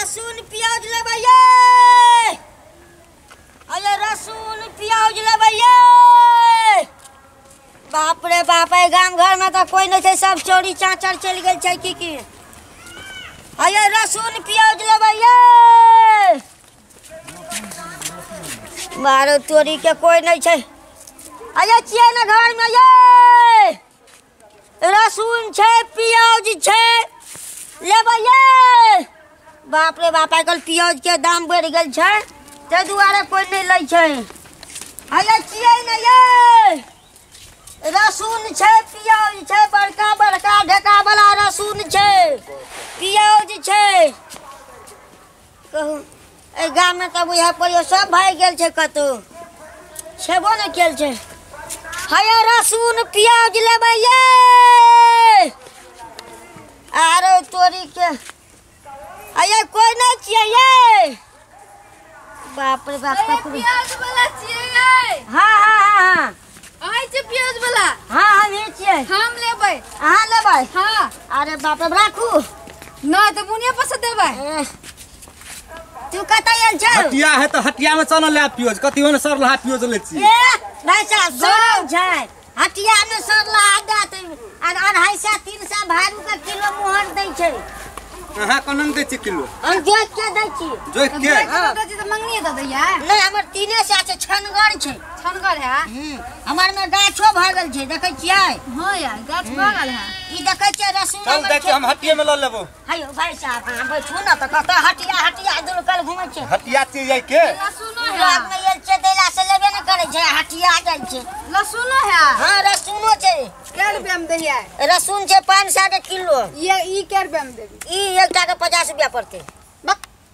रसून प्याज लेबै अरे रसून प्याज लेबै बाप रे बाप गाम घर में तो कोई नहीं सब चोरी चाचर चल गए की अरे रसून प्याज लेबै मारो तोरी के कोई नहीं है अरे छिए ना घर में रसून छे प्याज छे लेबै बाप रे बाप आजकल प्याज के दाम बढ़ गल छे ते दुआरे कोई नहीं लै छे अरे छिए ना रसून छे प्याज छे बड़का बड़का ढेका वाला रसून छे प्याज छे कहू ए गाम में तब यहाँ पर सब भाई गेल छे कतो छेबो न केल छे हया रसून प्याज लेबै आरो तोरी के अये कोई नहीं चाहिए बाप रे बाप प्याज वाला चाहिए हां आइ छै प्याज वाला हां हम ही छियै हम लेबै अहाँ लेबै हां अरे बाप रे राखू नहीं तो मुनिया पर से देबै तू कतै आयल छ हटिया है तो हटिया में चल ले प्याज कतियो ने सर लहा प्याज ले छी ए भाई साहब सब छै हटिया में सर लहा देत और 250-300 भारू का किलो मोहर दै छै अहाँ कोन दै छी किलो हम देख के दै छी जोख के दै छी त मंगनी द दैया नहीं हमर तीने से छै छनगर छै छनगर है हमर में गाछो भागल छै देखै छियै हां यार गाछ भागल है ई देखै छियै रसून चल देख हम हटिया में ल लेबो हेयो भाई साहब अहाँ बैठू ना त कत हटिया दूर घुमै छै हटिया छी जाय के लहसुनो है रात में ये छै देला से लेबे न करे छै हटिया जाइ छै लहसुनो है हां रसूनो छै के रुपया में दैया रसून छै 500 के किलो ये ई के रुपया में देबी ई एकटा के 50 रुपया पड़ते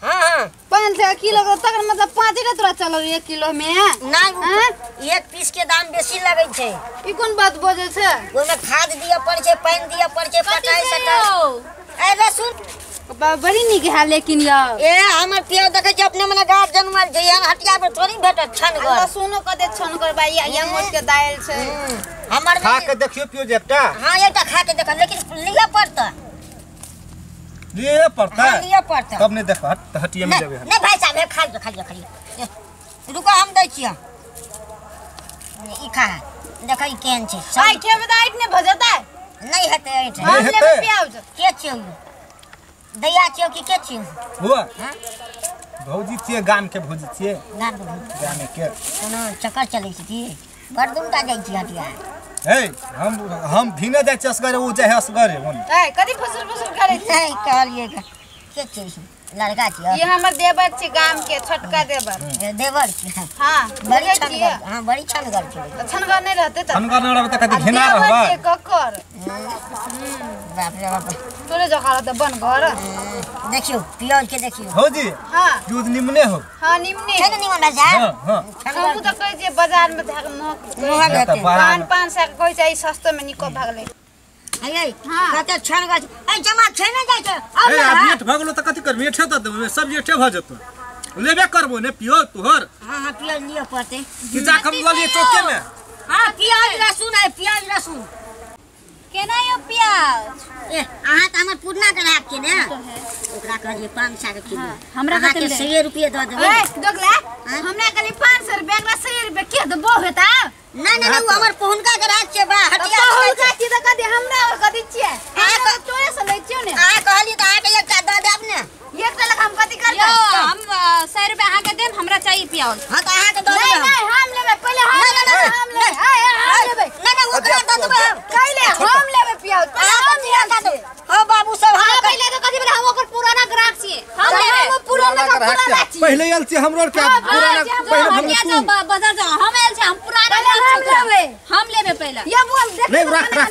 हां 500 किलो के तक मतलब 5 रे तोरा चलो 1 किलो में नहीं एक पीस के दाम बेसी लगै छै ई कोन बात बोझे छै ओय में खाद दिया पड़ छै पानी दिया पड़ छै पटाई सटाई ए रसून बड़ी निक है लेकिन यार ए हमर पियो देखै छै अपने मने गाछ जन्मल छै यहाँ हटिया पर थोड़ी भेटत छनगर लहसुनो कते छनगर बाई या मोट के दाल छै हमर खा के देखियो प्याज एकटा हां एकटा खा के देख लेकिन लिया पड़ता लिए पड़ता हां लिया पड़ता तब नहीं देख हटिया में देबे नहीं भाई साहब खाली रुको हम दै छियै ई खा देखै केन छै भाई के बताइत ने भजता नहीं हेतै ऐठ हम लेबे प्याज के छियै दैया छियै कि के छियै हुआ हां भौजी छियै गाम के भौजी छियै गाम के कोनो चक्कर चलै छै कि बरदुमटा जाइ छी हटिया हे हम भिने जाय छी असगरे ओ जाय असगरे ओन ए कथि फसुर करे छै नहीं कहलिए के छियै लड़का छियै ये हमर देवर छै गाम के छोटका देवर देवर छियै हां बड़ी छनगर हां बड़ी छनगर छै तो छनगर नहीं रहते त छनगर न रहबे त कथि घेना रहबा ककर बाप रे बाप तोरे जखा त बन घर देखियो प्याज के देखियो भौजी हां दूध निमने हो हां निमने है निमन बाजा हां हम त कहै छै बाजार में धाक महक महक हेतै 500 के कहै छै सस्तो में निको भागले अये कते छनगर ए जमा छै न जाइ छै ए मीठ भगलो त कथि कर मीठे त सब मीठे भ जतो लेबे करबो ने पियो तोहर हां प्याज लियो पड़ते किजा कम ल लिए चौके में हां प्याज लहसुन है प्याज लहसुन केना यो प्याज ए अहाँ त हमर पुरना ग्राहक के ने ओकरा कहलिए 500 के किलो हमरा के 100 रुपया द देबै ए दोगला हमरा कहली 500 रुपया एकरा 100 रुपया के दबो हेता नहीं हमर पहुनका ग्राहक के बा हटिया पहुनका की त कदे हमरा कदि छियै अहाँ तोरे से लै छियो ने अहाँ कहली त आके एकटा द देब ने एकटा लग हम कथि करबै हम 100 रुपया अहाँ के देब हमरा चाहिए प्याज हां त अहाँ के द देब नहीं हम लेबै पहले हम लेबै हम लेबै नहीं ओकरा द देबै कैले हम लेबै प्याज पहले हम लिया दे हां बाबू सब हां पहले तो कथि हम ओकर पुराना ग्राहक छियै हम लेबै पुराना छियै पहले आयल छी हमरो के पुराना पहले हम बाजार जा हम आयल छी हम पुराना हम लेबै पहले ये बोल देख नहीं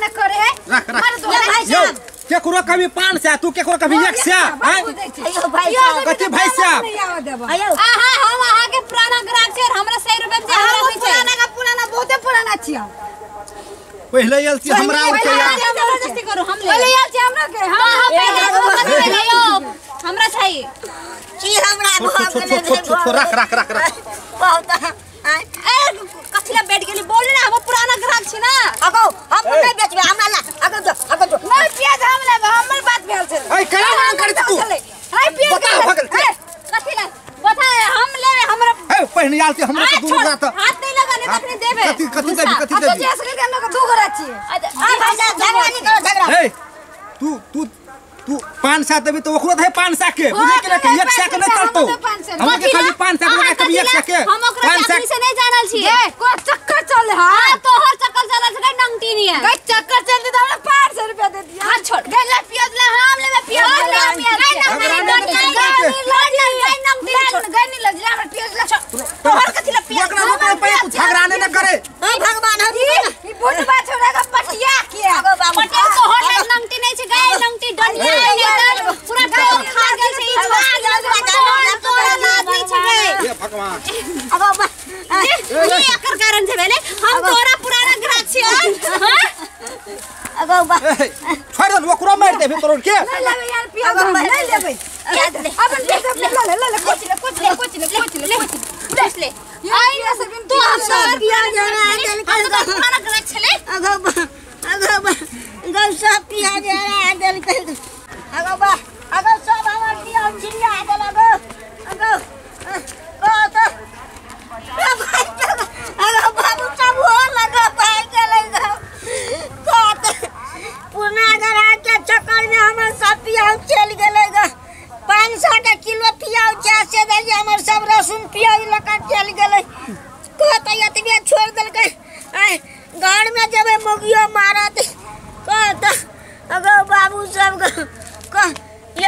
रख करे है रख यो केकरो कभी 500 तू केकरो कभी 100 हैं अयो भाई साहब कथि भाई साहब अयो हम आहा के पुराना ग्राहक छै हमरा 100 रुपया में हमरा पुराना का पुराना बहुते पुराना छियै पहले आयल छी हमरा और के जबरदस्ती करू हम पहले आयल छी हमरा के हां पहले यो हमरा चाहिए की हमरा रख बहुत कथिला बैठ गेली बोल ना हम पुराना ग्राहक छी ना अगो हम नहीं बेचबे हमरा ला अगो नहीं प्याज हम लेब हमर बात भेल छै ए केना कर तू हाय प्याज बहन आल के हमरा के दूर रात हाथ नहीं लगाने तकने देबे कथि देबी तो जैसे के लोग दू घर छी झगड़ा नहीं करो झगड़ा ए तू 500 देबी तो ओकरो दे 500 के बुझे के लेके 100 के नहीं करतो हम के खाली 500 के लगा कभी 100 के हम ओकरा चाकरी से नहीं जानल छी को चक्कर चल हां तोहर चक्कर चलल छै नंगटी नहीं गई चक्कर चल दे हमरा 500 रुपया दे दिया हां छोड़ गई ले पियाज ले हम लेबे पियाज गई लग जा हमरा पियाज ले तोहर कथि ले पियाज झगड़ा नहीं करे हां भगवान हम ई बुढ़वा छोड़ा का पटिया के पटिया तोहर नंगटी नहीं छै गई नंगटी डंडिया पूरा गांव खा गेल छै ई तोहर नाद नहीं छै हे भगवान अब ये एकर कारण छै भेले हम तोरा पुराना ग्राहक छी अगो बा छोड़ दे ओकरो मार देबे तोर के नहीं लेबे यार पियाज नहीं लेबे अपन ले ले कुछ ले आई तू हम पियाज ना दल कर पुराना ग्राहक छले अगो बा गौ सब पियाज ना दल कर अगो सब हमर पियाज छिलिया दल अगो बाबू सब हो लगा पाए के लगा पुना गरा के चक्कर में हमर सब पियाज चल गेलै ग 500 के किलो पियाज चासे दे हमर सब रसुन पियाज लका चल गेलै कहत एतबे छोड़ देलकै घर में जबे मोगियो मारत कहत अगो बाबू सब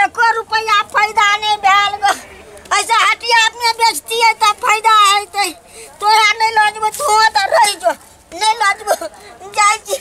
एको रुपया फायदा नहीं भेल ग ऐसा हटिया अपने बेचती है तब फायदा है तोरा नहीं लजबो तू तो रह जो नहीं लजबो जाई छी